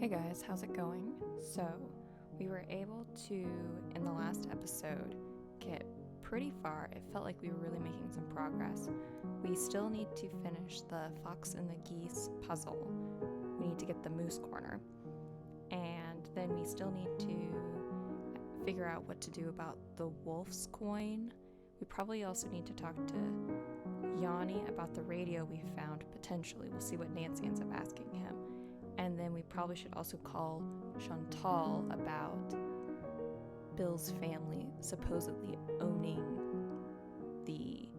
Hey guys, how's it going? So, we were able to, in the last episode, get pretty far. It felt like we were really making some progress. We still need to finish the Fox and the Geese puzzle. We need to get the moose corner. And then we still need to figure out what to do about the wolf's coin. We probably also need to talk to Yanni about the radio we found, potentially. We'll see what Nancy ends up asking him. And then we probably should also call Chantal about Bill's family supposedly owning the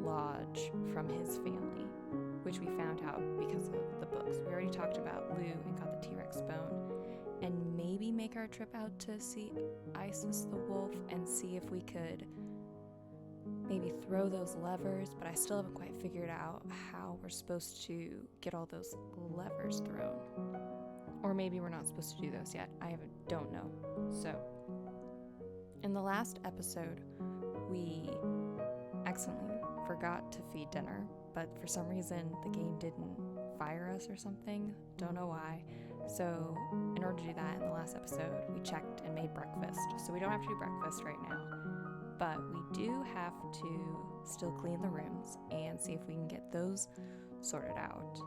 lodge from his family, which we found out because of the books. We already talked about Lou and got the T-Rex bone. And maybe make our trip out to see Isis the wolf and see if we could maybe throw those levers, but I still haven't quite figured out how we're supposed to get all those levers thrown. Or maybe we're not supposed to do those yet. Don't know. So, in the last episode, we accidentally forgot to feed dinner, but for some reason the game didn't fire us or something. Don't know why. So, in order to do that, in the last episode, we checked and made breakfast. So we don't have to do breakfast right now. But we do have to still clean the rooms and see if we can get those sorted out.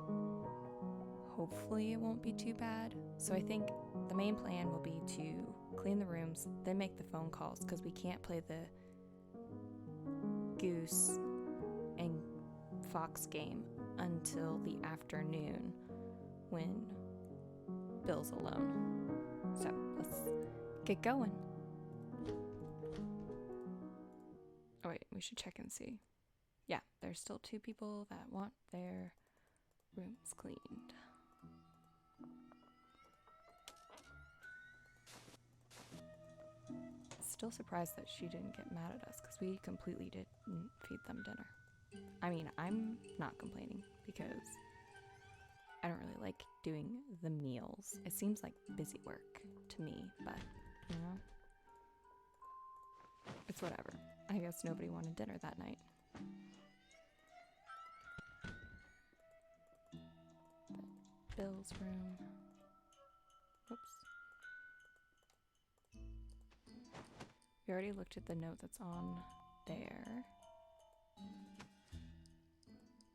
Hopefully it won't be too bad. So I think the main plan will be to clean the rooms, then make the phone calls, because we can't play the Goose and Fox game until the afternoon when Bill's alone. So let's get going. Oh wait, we should check and see. Yeah, there's still 2 people that want their rooms cleaned. Still surprised that she didn't get mad at us because we completely didn't feed them dinner. I mean, I'm not complaining because I don't really like doing the meals. It seems like busy work to me, but you know, it's whatever. I guess nobody wanted dinner that night. Bill's room. Whoops. We already looked at the note that's on their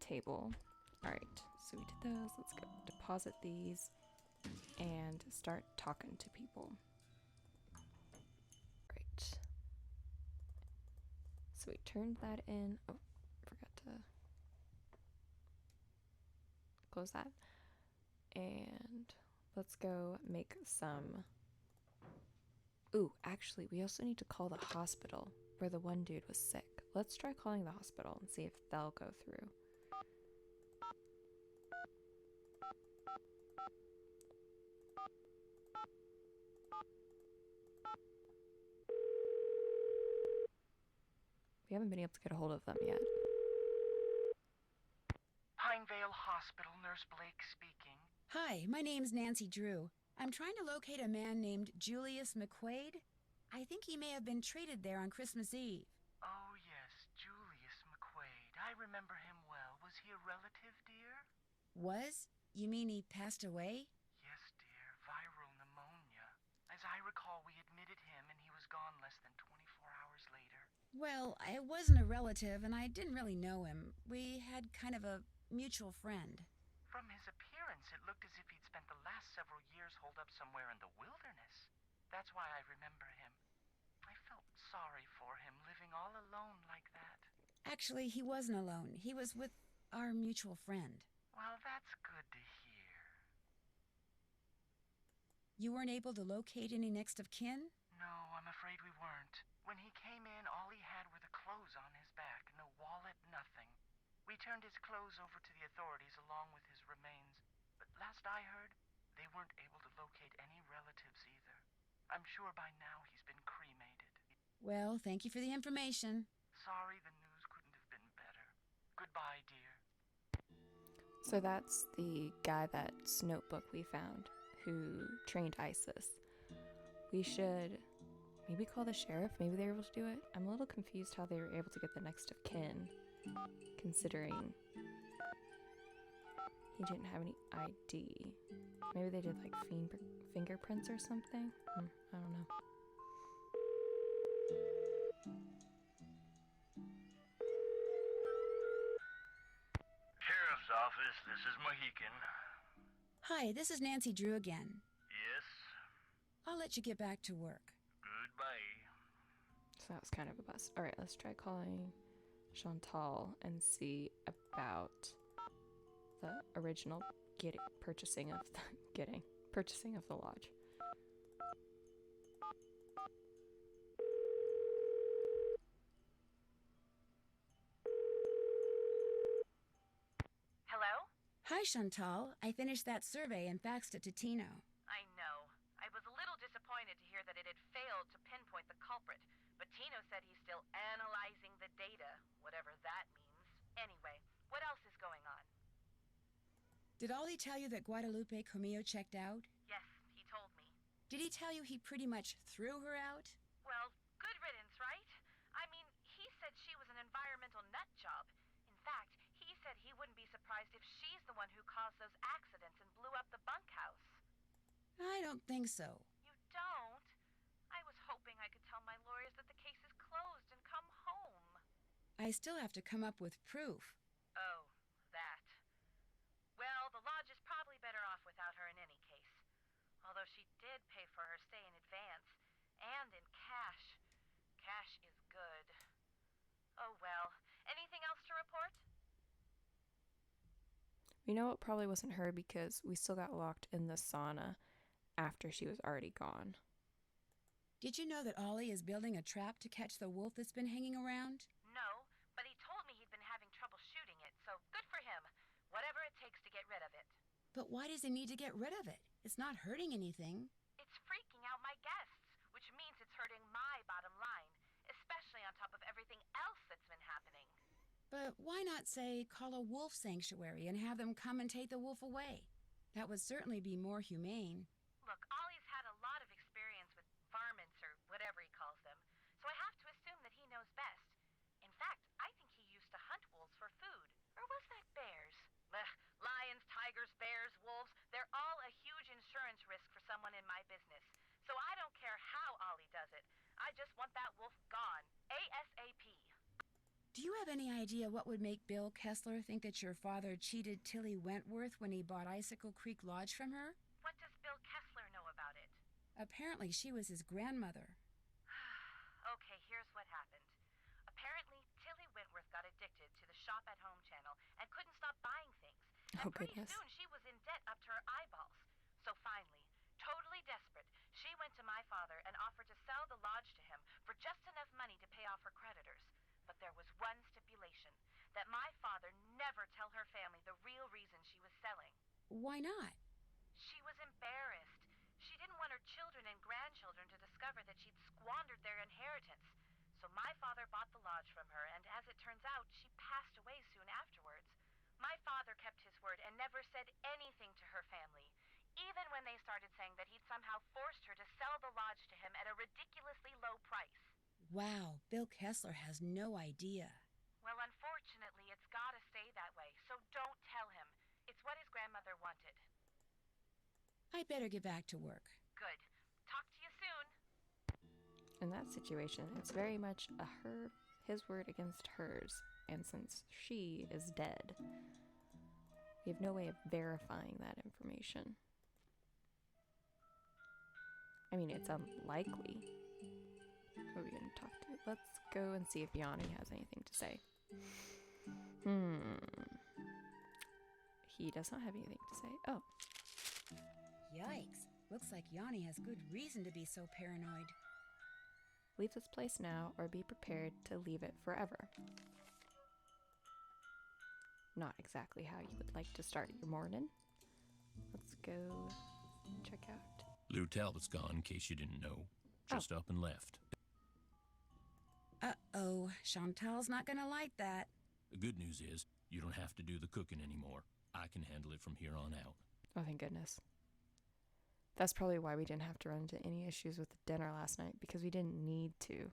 table. Alright, so we did those. Let's go deposit these and start talking to people. Right. So we turned that in. Oh, forgot to close that. And let's go make some. Ooh, actually, we also need to call the hospital where the one dude was sick. Let's try calling the hospital and see if they'll go through. We haven't been able to get a hold of them yet. Pinevale Hospital, Nurse Blake speaking. Hi, my name's Nancy Drew. I'm trying to locate a man named Julius McQuaid. I think he may have been traded there on Christmas Eve. Oh, yes, Julius McQuaid. I remember him well. Was he a relative, dear? Was? You mean he passed away? Yes, dear. Viral pneumonia. As I recall, we admitted him and he was gone less than 24 hours later. Well, I wasn't a relative and I didn't really know him. We had kind of a mutual friend. From his appearance, it looked as if he'd spent the last several years holed up somewhere in the wilderness. That's why I remember him. I felt sorry for him, living all alone like that. Actually, he wasn't alone. He was with our mutual friend. Well, that's good to hear. You weren't able to locate any next of kin? No, I'm afraid we weren't. When he came in, all he had were the clothes on his back. No wallet, nothing. We turned his clothes over to the authorities along with his remains. But last I heard, they weren't able to locate any relatives either. I'm sure by now he's been cremated. Well, thank you for the information. Sorry the news couldn't have been better. Goodbye, dear. So that's the guy that's notebook we found who trained Isis. We should maybe call the sheriff. Maybe they were able to do it. I'm a little confused how they were able to get the next of kin, considering He didn't have any ID. Maybe they did like fingerprints or something? I don't know. Sheriff's office, this is Mohican. Hi, this is Nancy Drew again. Yes, I'll let you get back to work. goodbye. So that was kind of a bust. All right, let's try calling Chantal and see about the original purchasing of the lodge. Hello? Hi, Chantal. I finished that survey and faxed it to Tino. I know. I was a little disappointed to hear that it had failed to pinpoint the culprit, but Tino said he's still analyzing the data, whatever that means. Anyway, what else is going on? Did Ollie tell you that Guadalupe Comillo checked out? Yes, he told me. Did he tell you he pretty much threw her out? Well, good riddance, right? I mean, he said she was an environmental nut job. In fact, he said he wouldn't be surprised if she's the one who caused those accidents and blew up the bunkhouse. I don't think so. You don't? I was hoping I could tell my lawyers that the case is closed and come home. I still have to come up with proof. Oh, that. Well, the lodge is probably better off without her in any case. Although she did pay for her stay in advance, and in cash. Cash is good. Oh well. Anything else to report? We know it probably wasn't her because we still got locked in the sauna after she was already gone. Did you know that Ollie is building a trap to catch the wolf that's been hanging around? No, but he told me he'd been having trouble shooting it, so good for him. Whatever it takes to get rid of it. But why does he need to get rid of it? It's not hurting anything. It's freaking out my guests, which means it's hurting my bottom line, especially on top of everything else that's been happening. But why not, say, call a wolf sanctuary and have them come and take the wolf away? That would certainly be more humane. Look, Ollie's had a lot of experience with varmints or whatever he calls them, so I have to assume that he knows best. In fact, I think he used to hunt wolves for food. Or was that bears? Lions, tigers, bears, wolves, they're all a huge insurance risk for someone in my business. So I don't care how Ollie does it. I just want that wolf gone. ASAP. Do you have any idea what would make Bill Kessler think that your father cheated Tilly Wentworth when he bought Icicle Creek Lodge from her? What does Bill Kessler know about it? Apparently she was his grandmother. Okay, here's what happened. Apparently, Tilly Wentworth got addicted to the shop-at-home channel and couldn't stop buying things. Oh, And pretty goodness. soon she was in debt up to her eyeballs. So finally, totally desperate, she went to my father and offered to sell the lodge to him for just enough money to pay off her creditors. But there was one stipulation, that my father never tell her family the real reason she was selling. Why not? She was embarrassed. She didn't want her children and grandchildren to discover that she'd squandered their inheritance. So my father bought the lodge from her, and as it turns out, she passed away soon afterwards. My father kept his word and never said anything to her family, even when they started saying that he'd somehow forced her to sell the lodge to him at a ridiculously low price. Wow, Bill Kessler has no idea. Well, unfortunately, it's gotta stay that way, so don't tell him. It's what his grandmother wanted. I better get back to work. Good. Talk to you soon. In that situation, it's very much his word against hers. And since she is dead, we have no way of verifying that information. I mean, it's unlikely. Who are we going to talk to? Let's go and see if Yanni has anything to say. He does not have anything to say. Oh. Yikes. Looks like Yanni has good reason to be so paranoid. Leave this place now or be prepared to leave it forever. Not exactly how you would like to start your morning. Let's go check out. Lou Talbot's gone, in case you didn't know. Just up and left. Uh-oh, Chantal's not gonna like that. The good news is, you don't have to do the cooking anymore. I can handle it from here on out. Oh, thank goodness. That's probably why we didn't have to run into any issues with the dinner last night, because we didn't need to.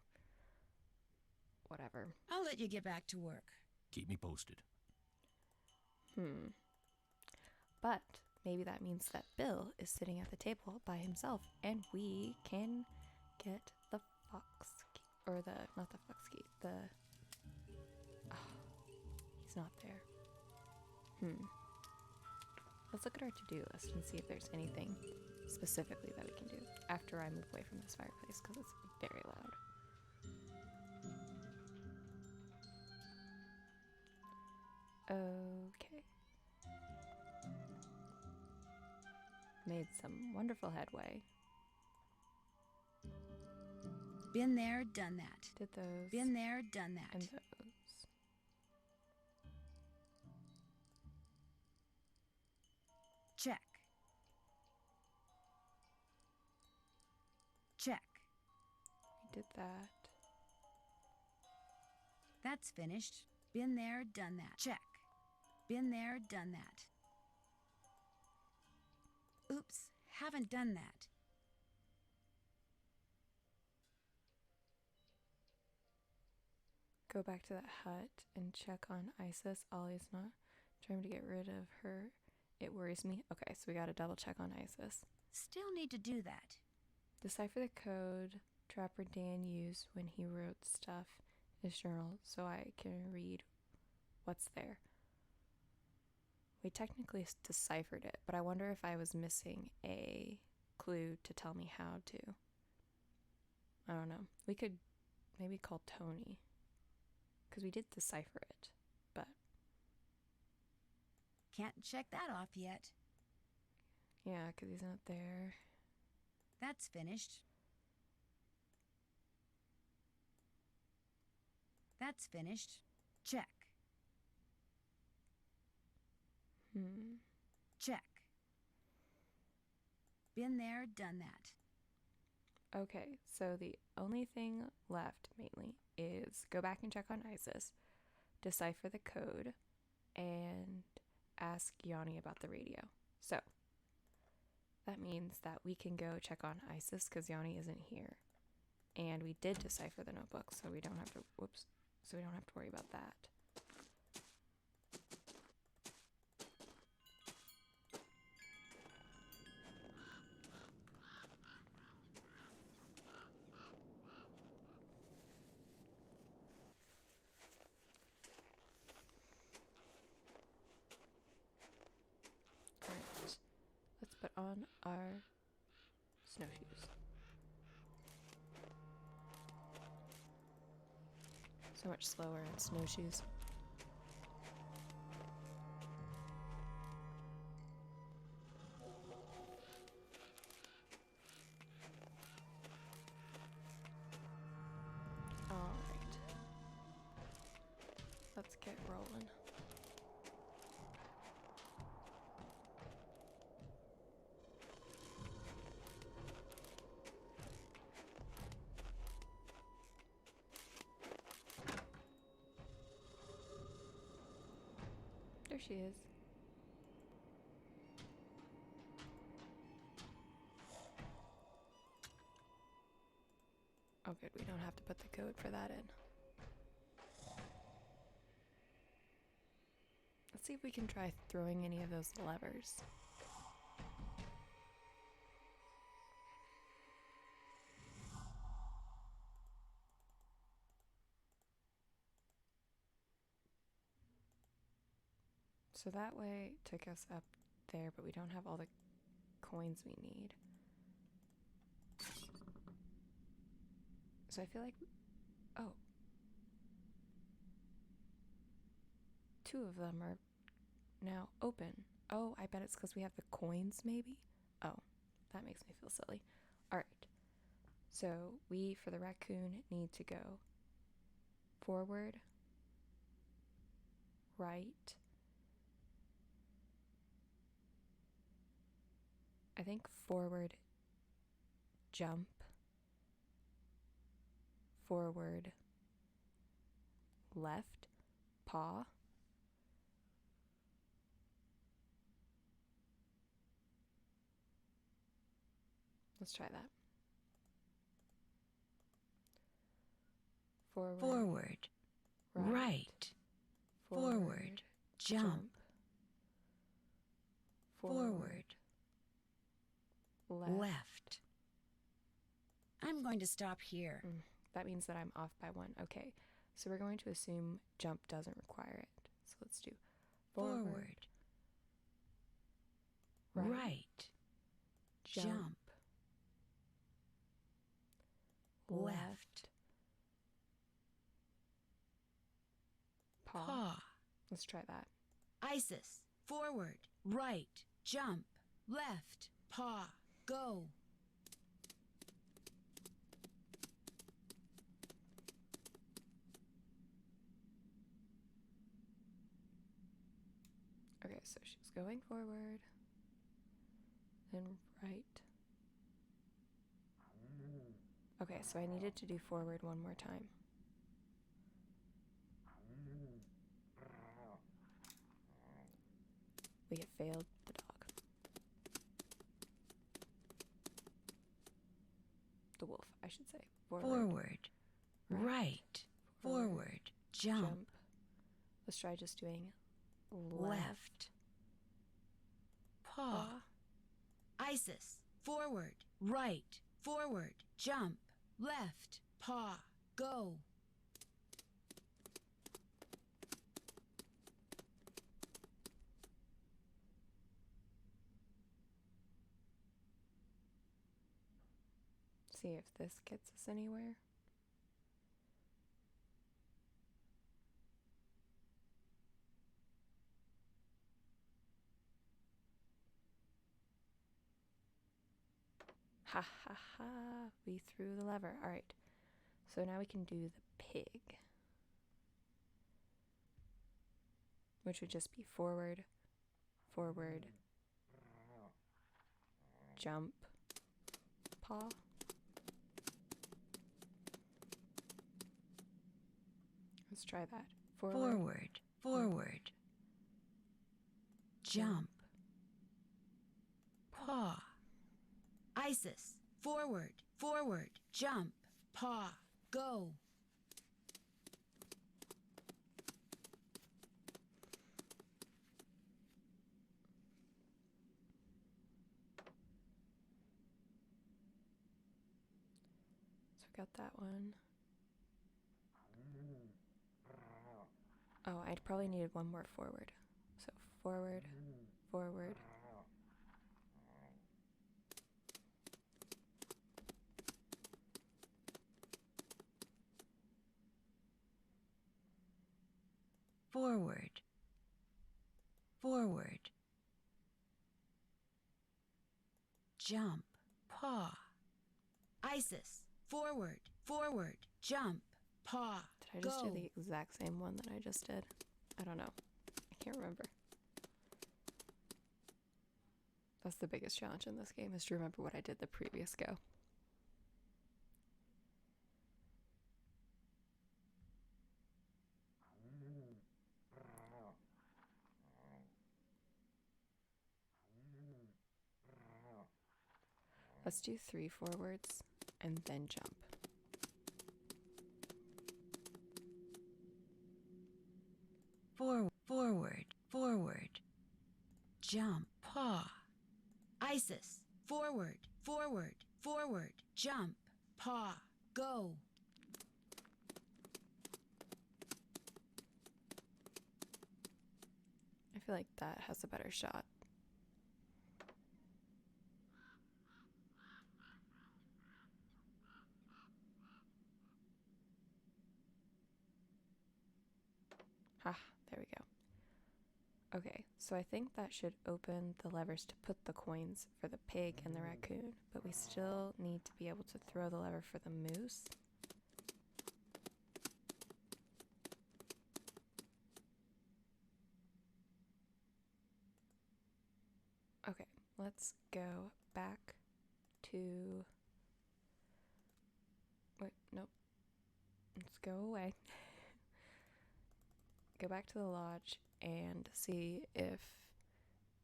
Whatever. I'll let you get back to work. Keep me posted. But maybe that means that Bill is sitting at the table by himself and we can get the fox key. Or not the fox key, he's not there. Let's look at our to-do list and see if there's anything specifically that we can do after I move away from this fireplace because it's very loud. Okay. Made some wonderful headway. Been there, done that. Did those. Been there, done that. And those. Check. Check. We did that. That's finished. Been there, done that. Check. Been there, done that. Oops, haven't done that. Go back to that hut and check on Isis. Ollie's not trying to get rid of her. It worries me. Okay, so we gotta double check on Isis. Still need to do that. Decipher the code Trapper Dan used when he wrote stuff in his journal so I can read what's there. We technically deciphered it, but I wonder if I was missing a clue to tell me how to. I don't know. We could maybe call Tony, because we did decipher it, but... Can't check that off yet. Yeah, because he's not there. That's finished. That's finished. Check. Check. Been there, done that. Okay, so the only thing left, mainly, is go back and check on Isis, decipher the code, and ask Yanni about the radio. So, that means that we can go check on Isis because Yanni isn't here. And we did decipher the notebook, so we don't have to, so we don't have to worry about that. Alright, let's put on our snowshoes. So much slower in snowshoes. Alright. Let's get rolling. There she is. Oh good, we don't have to put the code for that in. Let's see if we can try throwing any of those levers. So that way took us up there, but we don't have all the coins we need. So I feel like, oh, 2 of them are now open. Oh, I bet it's because we have the coins maybe? Oh, that makes me feel silly. All right. So we, for the raccoon, need to go forward, right, I think forward, jump, forward, left, paw, let's try that. Forward. Right. Forward. Jump. Forward. Left. I'm going to stop here. That means that I'm off by 1. Okay, so we're going to assume jump doesn't require it. So let's do forward. Right. Jump. Left. Paw. Let's try that. Isis. Forward. Right. Jump. Left. Paw. Go. Okay, so she's going forward, then right. Okay, so I needed to do forward one more time. We have failed the dog. The wolf, I should say. Forward. Right. Forward. Jump. Let's try just doing Left. Paw. Isis. Forward. Right. Forward. Jump. Left. Paw. Go. See if this gets us anywhere. Ha ha ha, we threw the lever. All right, so now we can do the pig, which would just be forward, forward, jump, paw. Let's try that. Forward. Forward. Jump. Paw. Isis. Forward. Forward. Jump. Paw. Go. So we got that one. Oh, I'd probably needed one more forward. So forward, forward. Forward. Forward. Jump. Paw. Isis. Forward. Forward. Jump. Paw. Did I just do the exact same one that I just did? I don't know. I can't remember. That's the biggest challenge in this game, is to remember what I did the previous go. Let's do 3 forwards and then jump. Forward. Forward. Jump. Paw. Isis. Forward. Forward. Forward. Jump. Paw. Go. I feel like that has a better shot. Ah, there we go. Okay, so I think that should open the levers to put the coins for the pig and the raccoon, but we still need to be able to throw the lever for the moose. Okay, let's go back to... Wait, nope. Let's go away. Go back to the lodge and see if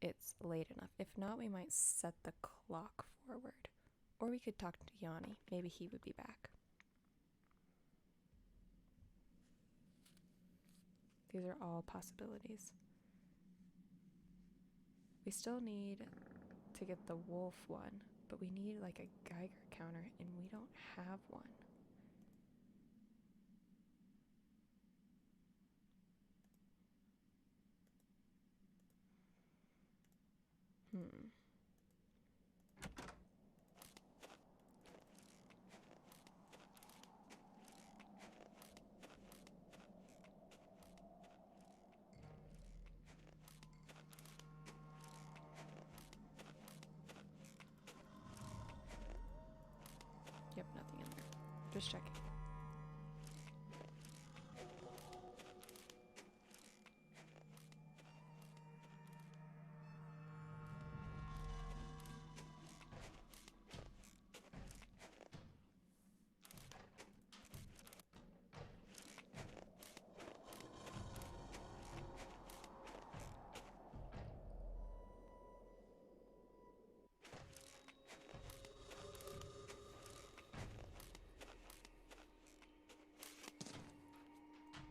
it's late enough. If not, we might set the clock forward. Or we could talk to Yanni. Maybe he would be back. These are all possibilities. We still need to get the wolf one, but we need like a Geiger counter, and we don't have one. Yep, nothing in there. Just checking.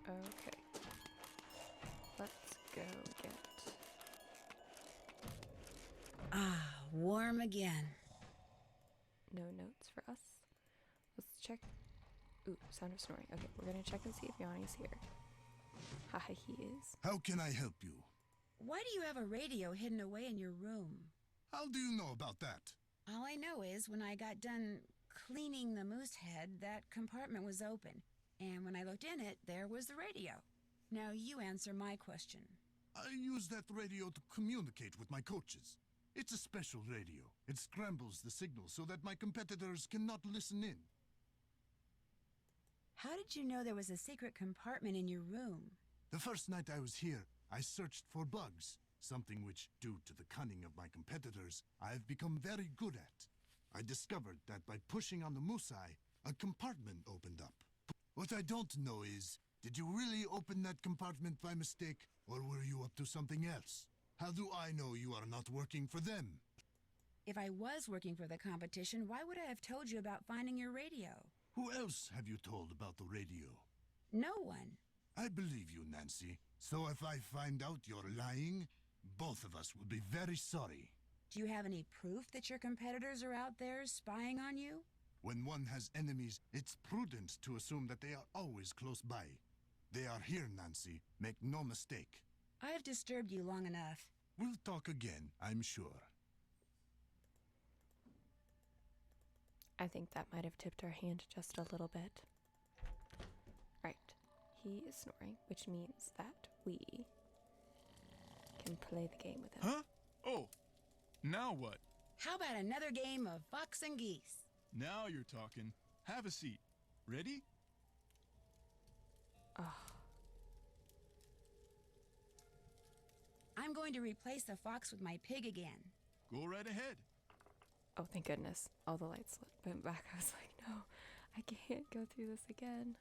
Okay. Let's go get... Ah, warm again. No notes for us. Let's check. Ooh, sound of snoring. Okay, we're gonna check and see if Yanni's here. Haha, he is. How can I help you? Why do you have a radio hidden away in your room? How do you know about that? All I know is when I got done cleaning the moose head, that compartment was open. And when I looked in it, there was the radio. Now you answer my question. I use that radio to communicate with my coaches. It's a special radio. It scrambles the signal so that my competitors cannot listen in. How did you know there was a secret compartment in your room? The first night I was here, I searched for bugs, something which, due to the cunning of my competitors, I have become very good at. I discovered that by pushing on the moose eye, a compartment opened up. What I don't know is, did you really open that compartment by mistake, or were you up to something else? How do I know you are not working for them? If I was working for the competition, why would I have told you about finding your radio? Who else have you told about the radio? No one. I believe you, Nancy. So if I find out you're lying, both of us will be very sorry. Do you have any proof that your competitors are out there spying on you? When one has enemies, it's prudent to assume that they are always close by. They are here, Nancy. Make no mistake. I've disturbed you long enough. We'll talk again, I'm sure. I think that might have tipped our hand just a little bit. Right. He is snoring, which means that we can play the game with him. Huh? Oh, now what? How about another game of Fox and Geese? Now you're talking. Have a seat. Ready? Oh, I'm going to replace the fox with my pig again. Go right ahead. oh, thank goodness. All the lights went back. I was like, no, I can't go through this again.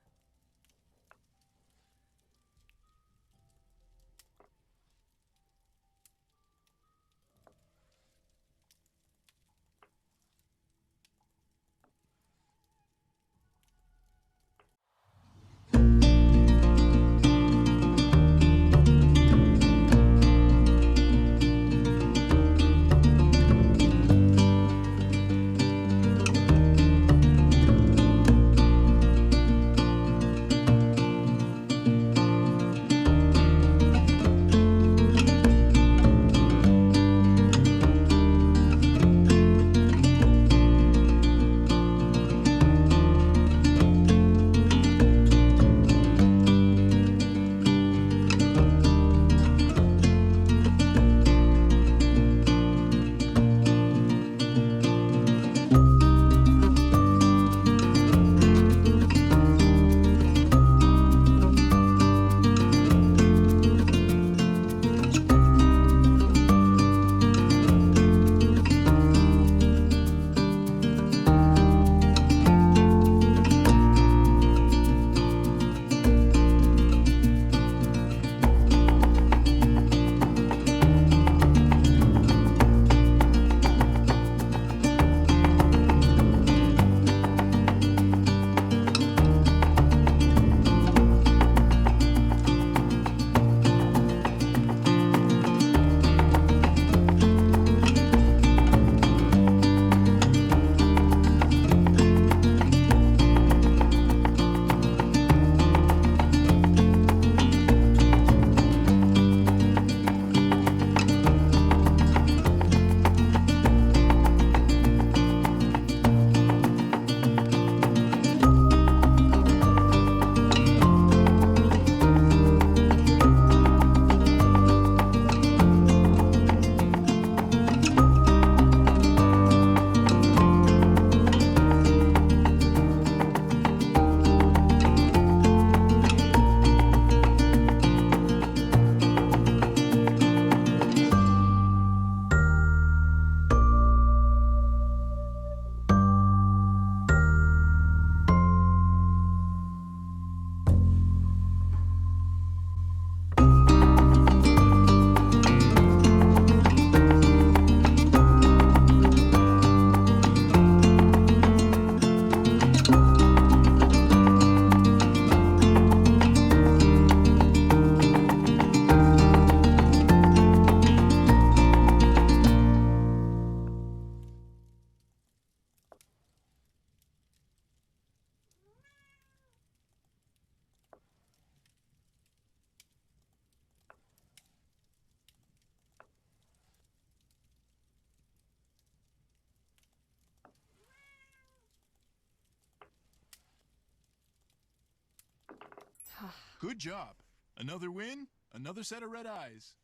Good job. Another win, another set of red eyes.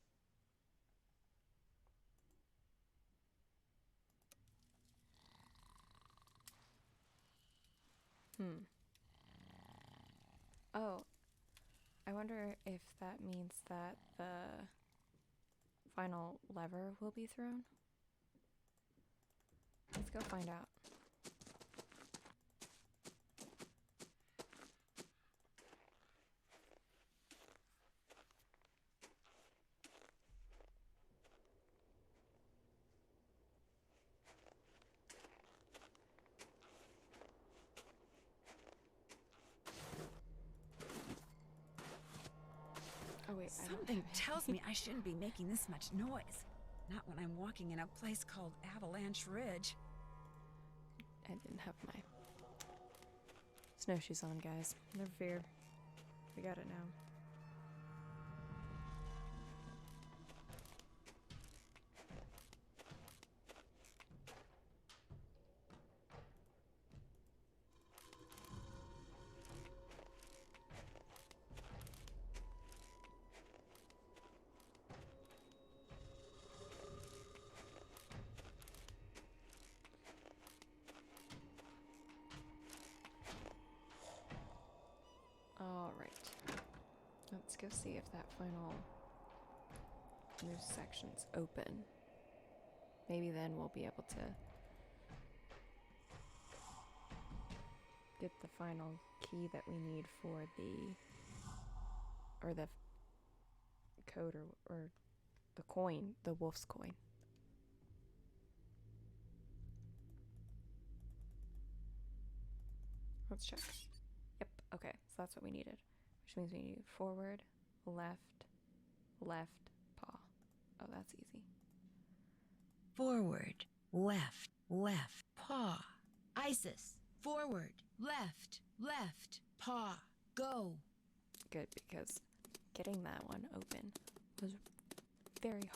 Oh, I wonder if that means that the final lever will be thrown. Let's go find out. Oh wait, I don't Something have it. tells me I shouldn't be making this much noise. Not when I'm walking in a place called Avalanche Ridge. I didn't have my snowshoes on, guys. Never fear. We got it now. Alright. Let's go see if that final new section's open. Maybe then we'll be able to get the final key that we need for the code or the coin, the wolf's coin. Let's check. Yep, okay, so that's what we needed. Which means we need forward, left, left, paw. Oh, that's easy. Forward, left, left, paw. Isis, forward, left, left, paw. Go. Good, because getting that one open was very hard.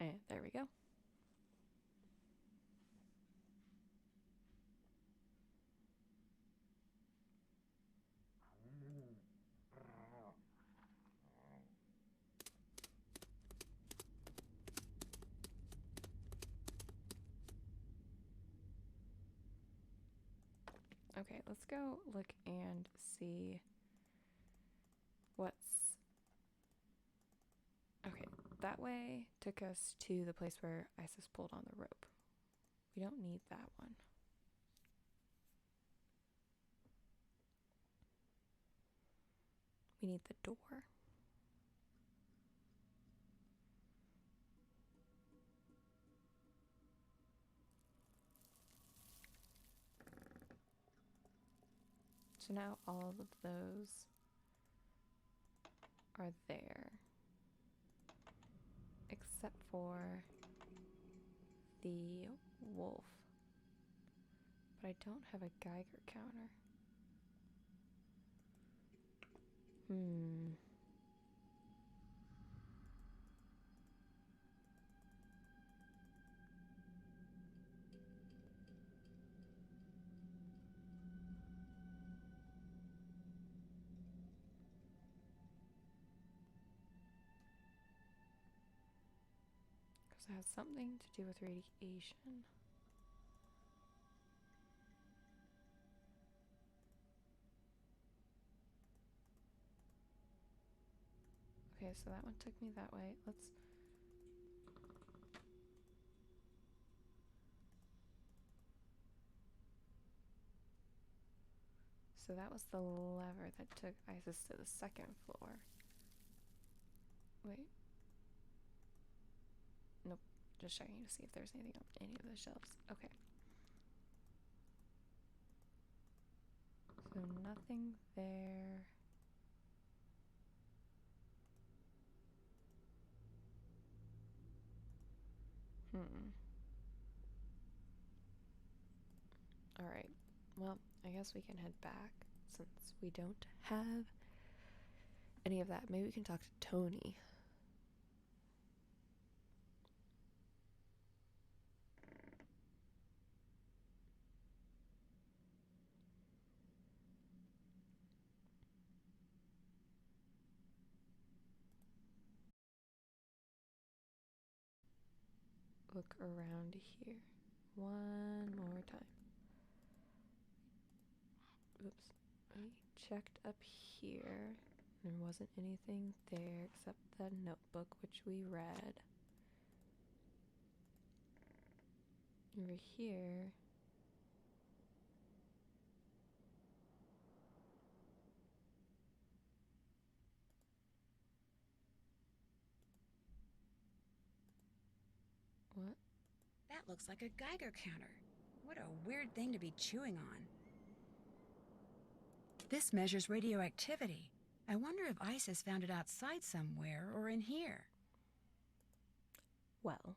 And there we go. Okay, let's go look and see what's... Okay, that way took us to the place where Isis pulled on the rope. We don't need that one. We need the door. So now all of those are there. Except for the wolf. But I don't have a Geiger counter. Because it has something to do with radiation. Okay, so that one took me that way. Let's... So that was the lever that took Isis to the second floor. Wait. Nope. Just checking to see if there's anything on any of the shelves. Okay. So nothing there. Alright. Well, I guess we can head back. since we don't have any of that. Maybe we can talk to Tony. Look around here one more time. Oops. We checked up here. There wasn't anything there except the notebook, which we read. Over here. What? That looks like a Geiger counter. What a weird thing to be chewing on. This measures radioactivity. I wonder if ISIS found it outside somewhere or in here. Well,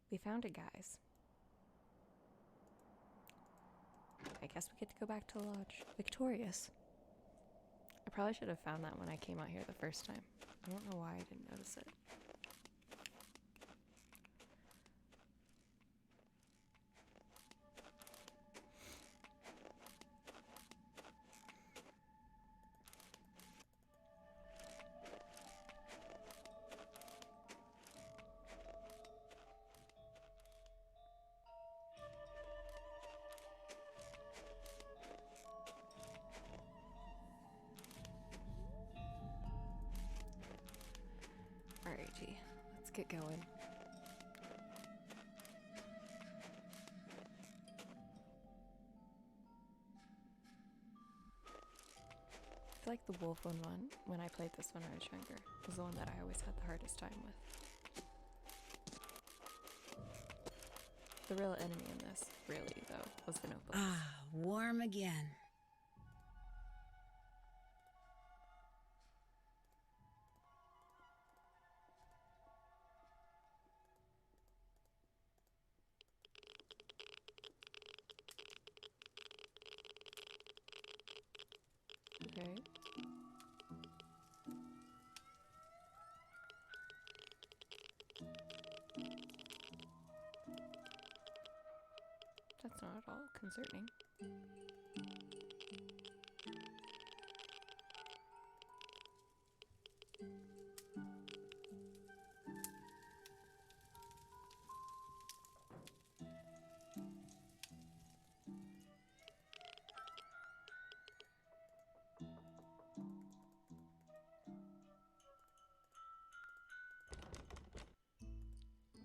we found it, guys. I guess we get to go back to the lodge victorious. I probably should have found that when I came out here the first time. I don't know why I didn't notice it. Alrighty, let's get going. I feel like the wolf one, when I played this when I was younger, was the one that I always had the hardest time with. The real enemy in this, really, though, was the notebook. Ah, warm again. Okay. That's not at all concerning.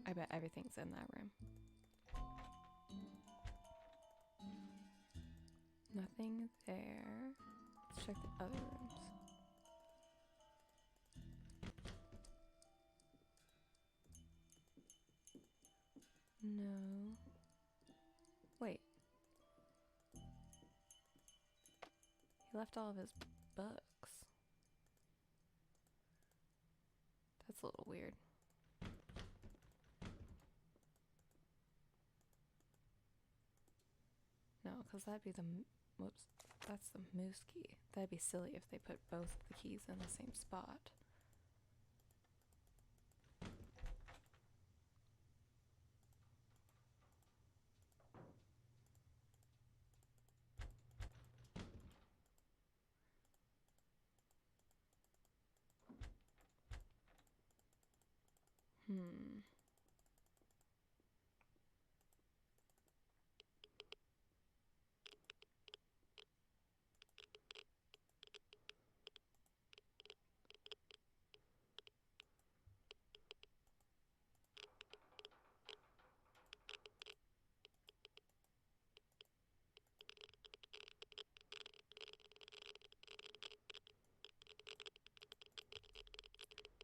I bet everything's in that room. Nothing there. Let's check the other rooms. No. Wait. He left all of his books. That's a little weird. No, because that'd be the... Whoops. That's the moose key. That'd be silly if they put both the keys in the same spot.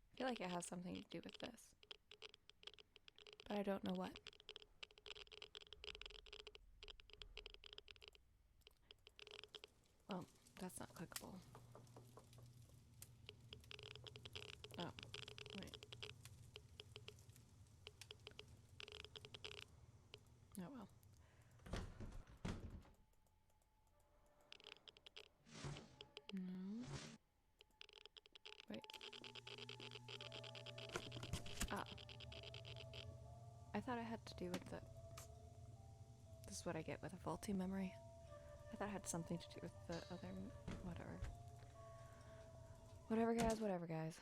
I feel like it has something to do with this, but I don't know what. Well, that's not clickable. Oh, wait. Oh well. Ah. I thought it had to do with the... This is what I get with a faulty memory. I thought it had something to do with the other... Whatever. Whatever, guys.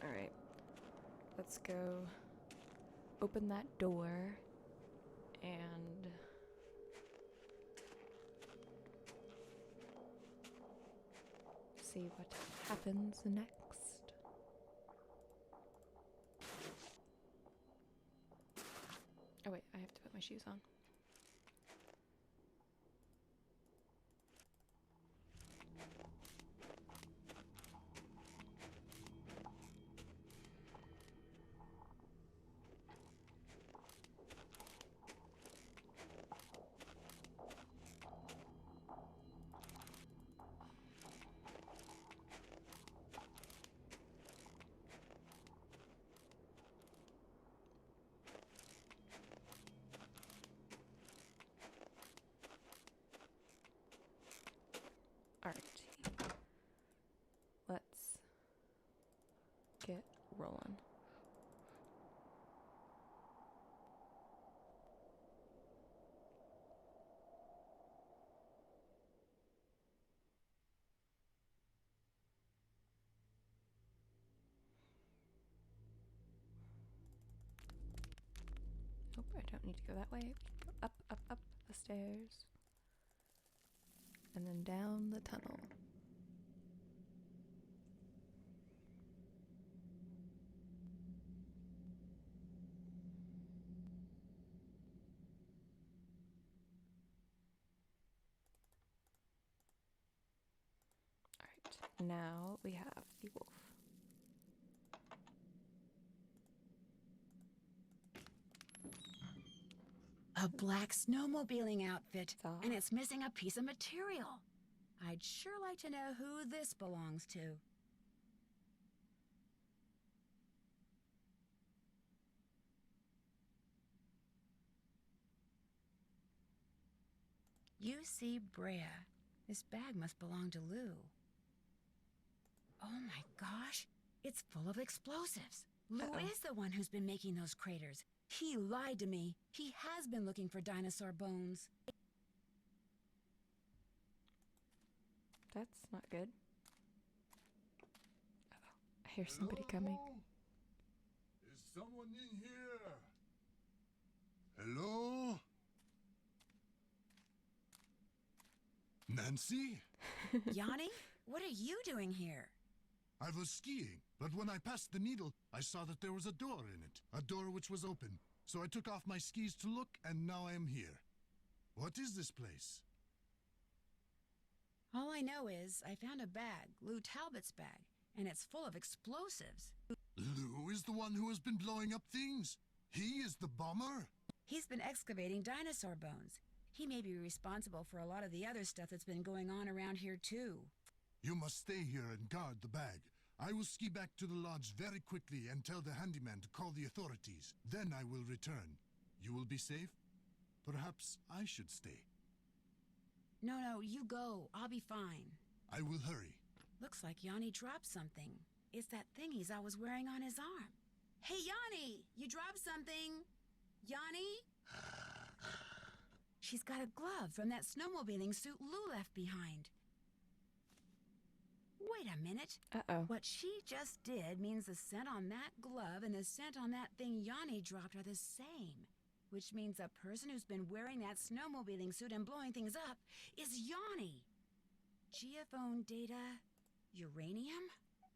Alright. Let's go open that door and... see what happens next. Oh wait, I have to put my shoes on. Alright. Let's get rolling. Nope, I don't need to go that way. Go up the stairs. And then down the tunnel. Alright, now we have the wolf. A black snowmobiling outfit, Ah. and it's missing a piece of material. I'd sure like to know who this belongs to. UC Brea. This bag must belong to Lou. Oh my gosh, it's full of explosives. Lou is the one who's been making those craters. He lied to me. He has been looking for dinosaur bones. That's not good. Uh-oh, I hear somebody coming. Is someone in here? Hello? Nancy? Yanni, what are you doing here? I was skiing, but when I passed the needle, I saw that there was a door in it. A door which was open. So I took off my skis to look, and now I am here. What is this place? All I know is I found a bag, Lou Talbot's bag, and it's full of explosives. Lou is the one who has been blowing up things. He is the bomber. He's been excavating dinosaur bones. He may be responsible for a lot of the other stuff that's been going on around here, too. You must stay here and guard the bag. I will ski back to the lodge very quickly and tell the handyman to call the authorities. Then I will return. You will be safe? Perhaps I should stay. No, you go. I'll be fine. I will hurry. Looks like Yanni dropped something. It's that thing he's always wearing on his arm. Hey, Yanni! You dropped something! Yanni? She's got a glove from that snowmobiling suit Lou left behind. Wait a minute. Uh-oh. What she just did means the scent on that glove and the scent on that thing Yanni dropped are the same. Which means the person who's been wearing that snowmobiling suit and blowing things up is Yanni. Geophone data... uranium?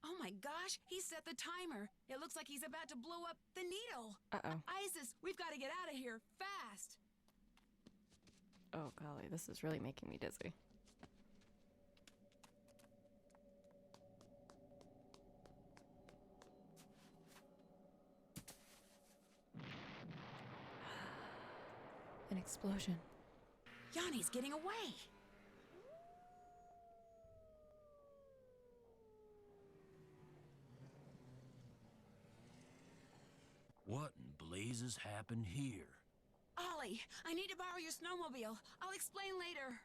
Oh my gosh, he set the timer. It looks like he's about to blow up the needle. Uh-oh. Isis, we've got to get out of here, fast. Oh, golly, this is really making me dizzy. An explosion. Yanni's getting away. What in blazes happened here? Ollie, I need to borrow your snowmobile. I'll explain later.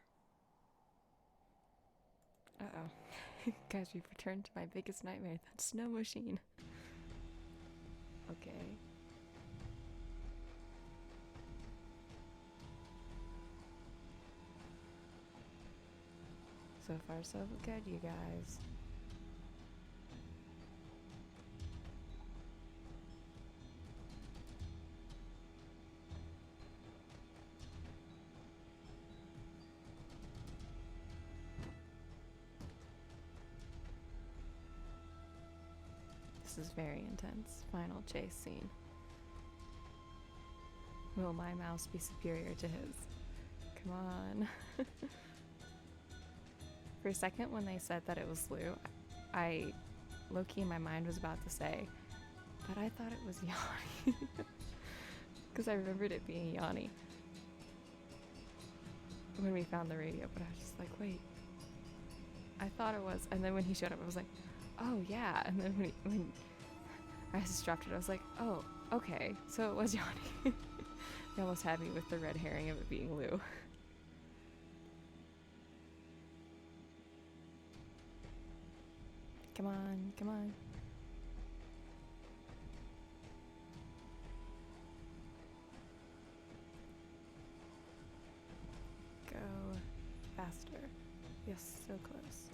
Guys, we've returned to my biggest nightmare, that snow machine. Okay. So far, so good, you guys. This is very intense. Final chase scene. Will my mouse be superior to his? Come on. For a second when they said that it was Lou, I low-key in my mind was about to say, but I thought it was Yanni. Because I remembered it being Yanni when we found the radio, but I was just like, wait. I thought it was, and then when he showed up, I was like, oh yeah, and then when I just dropped it, I was like, oh, okay, so it was Yanni. He almost had me with the red herring of it being Lou. Come on, come on. Go faster. Yes, so close.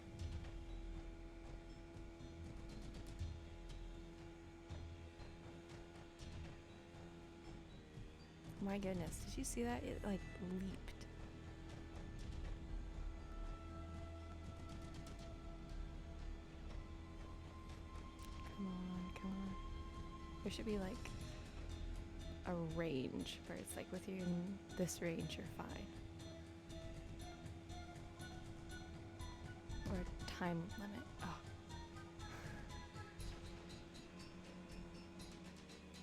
My goodness, did you see that? It like leaped. Come on, come on. There should be like a range where it's like with you in this range you're fine. Or a time limit. Oh.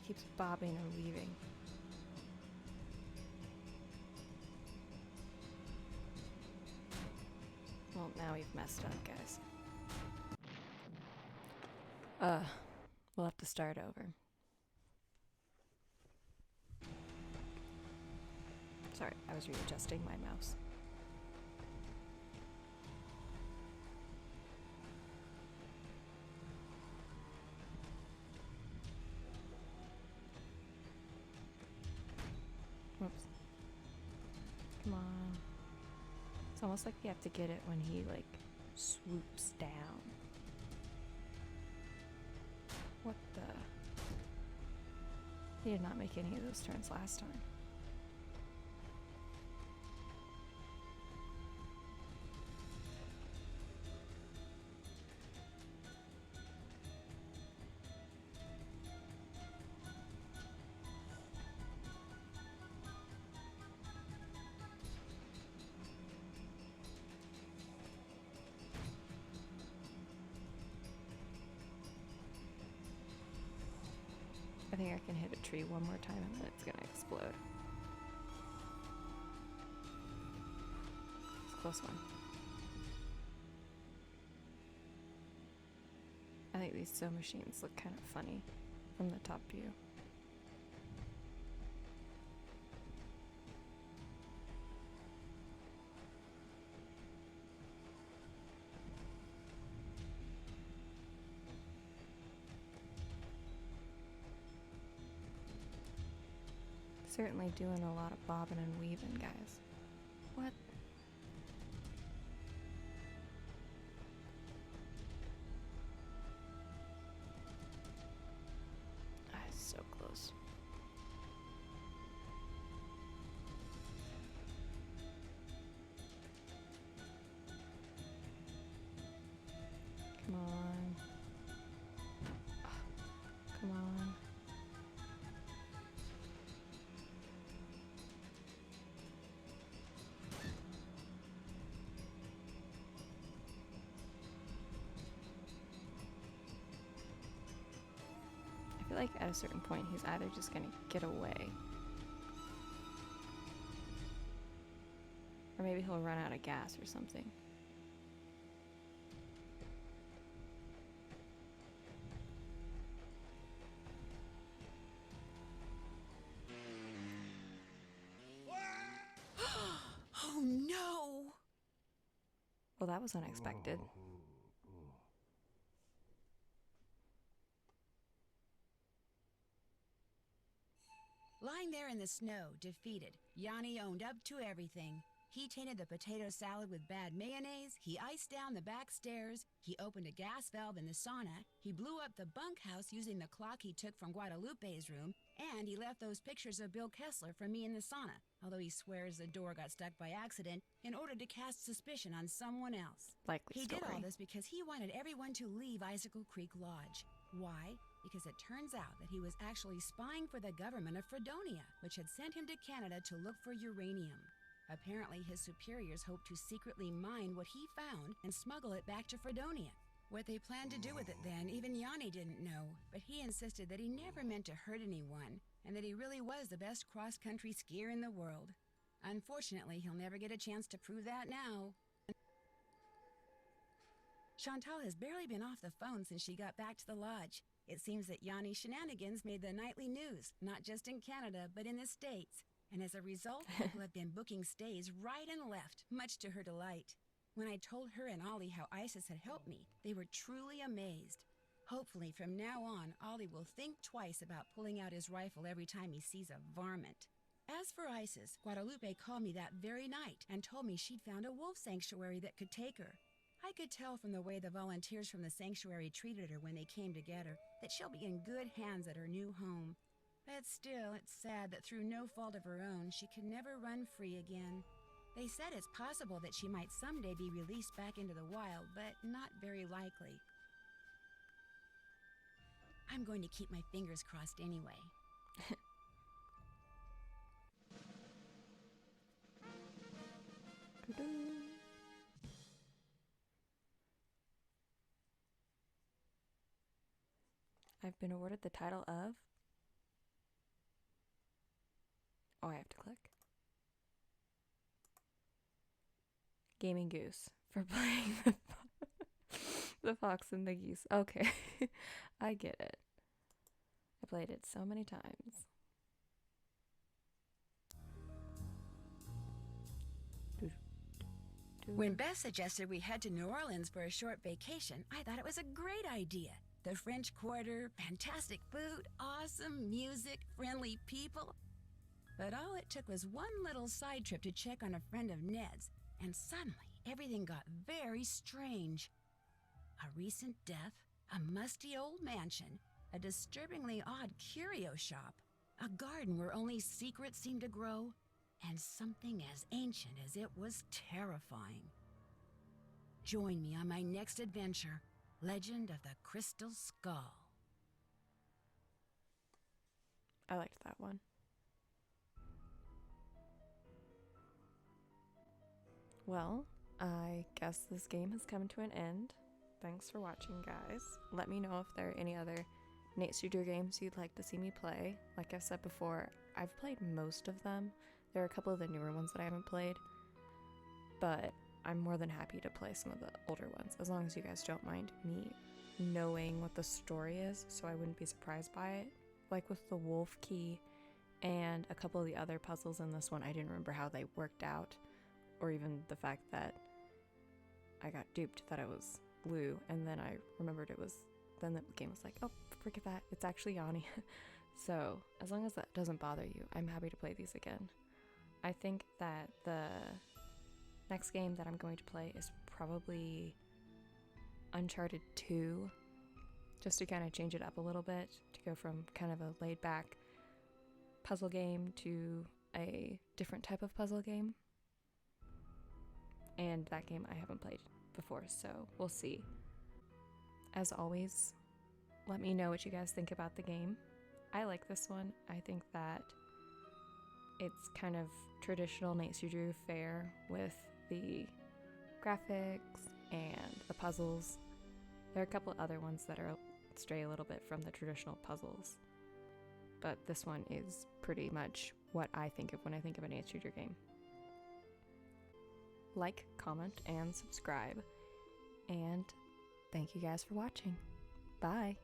Keeps bobbing and weaving. Well, now we've messed up, guys. We'll have to start over. Sorry, I was readjusting my mouse. Whoops. Come on. It's almost like you have to get it when he, like, swoops down. What the? He did not make any of those turns last time. I think I can hit a tree one more time and then it's gonna explode. It's a close one. I think these sew machines look kind of funny from the top view. Certainly doing a lot of bobbing and weaving, guys. What? Ah, so close. Come on. Come on. I feel like at a certain point he's either just gonna get away or maybe he'll run out of gas or something. Oh no! Well, that was unexpected. Lying there in the snow, defeated, Yanni owned up to everything. He tainted the potato salad with bad mayonnaise, he iced down the back stairs, he opened a gas valve in the sauna, he blew up the bunkhouse using the clock he took from Guadalupe's room, and he left those pictures of Bill Kessler for me in the sauna, although he swears the door got stuck by accident in order to cast suspicion on someone else. Likely He story. did all this because he wanted everyone to leave Icicle Creek Lodge. Why? Because it turns out that he was actually spying for the government of Fredonia, which had sent him to Canada to look for uranium. Apparently, his superiors hoped to secretly mine what he found and smuggle it back to Fredonia. What they planned to do with it then, even Yanni didn't know, but he insisted that he never meant to hurt anyone, and that he really was the best cross-country skier in the world. Unfortunately, he'll never get a chance to prove that now. Chantal has barely been off the phone since she got back to the lodge. It seems that Yanni's shenanigans made the nightly news, not just in Canada, but in the States. And as a result, people have been booking stays right and left, much to her delight. When I told her and Ollie how Isis had helped me, they were truly amazed. Hopefully, from now on, Ollie will think twice about pulling out his rifle every time he sees a varmint. As for Isis, Guadalupe called me that very night and told me she'd found a wolf sanctuary that could take her. I could tell from the way the volunteers from the sanctuary treated her when they came to get her that she'll be in good hands at her new home. But still, it's sad that through no fault of her own, she can never run free again. They said it's possible that she might someday be released back into the wild, but not very likely. I'm going to keep my fingers crossed anyway. I've been awarded the title of... Oh, I have to click. Gaming Goose for playing the Fox and the Geese. Okay, I get it. I played it so many times. When Beth suggested we head to New Orleans for a short vacation, I thought it was a great idea. The French Quarter, fantastic food, awesome music, friendly people. But all it took was one little side trip to check on a friend of Ned's, and suddenly everything got very strange. A recent death, a musty old mansion, a disturbingly odd curio shop, a garden where only secrets seemed to grow, and something as ancient as it was terrifying. Join me on my next adventure, Legend of the Crystal Skull. I liked that one. Well, I guess this game has come to an end. Thanks for watching, guys. Let me know if there are any other Nate Shooter games you'd like to see me play. Like I said before, I've played most of them. There are a couple of the newer ones that I haven't played, but I'm more than happy to play some of the older ones, as long as you guys don't mind me knowing what the story is, so I wouldn't be surprised by it. Like with the wolf key and a couple of the other puzzles in this one, I didn't remember how they worked out, or even the fact that I got duped that it was Lou, and then I remembered then the game was like, oh, forget that, it's actually Yanni. So as long as that doesn't bother you, I'm happy to play these again. I think that the next game that I'm going to play is probably Uncharted 2, just to kind of change it up a little bit, to go from kind of a laid-back puzzle game to a different type of puzzle game. And that game I haven't played before, so we'll see. As always, let me know what you guys think about the game. I like this one. I think that it's kind of traditional Nate Shooter fare with the graphics and the puzzles. There are a couple other ones that stray a little bit from the traditional puzzles, but this one is pretty much what I think of when I think of a Nate Shooter game. Like, comment, and subscribe, and thank you guys for watching. Bye!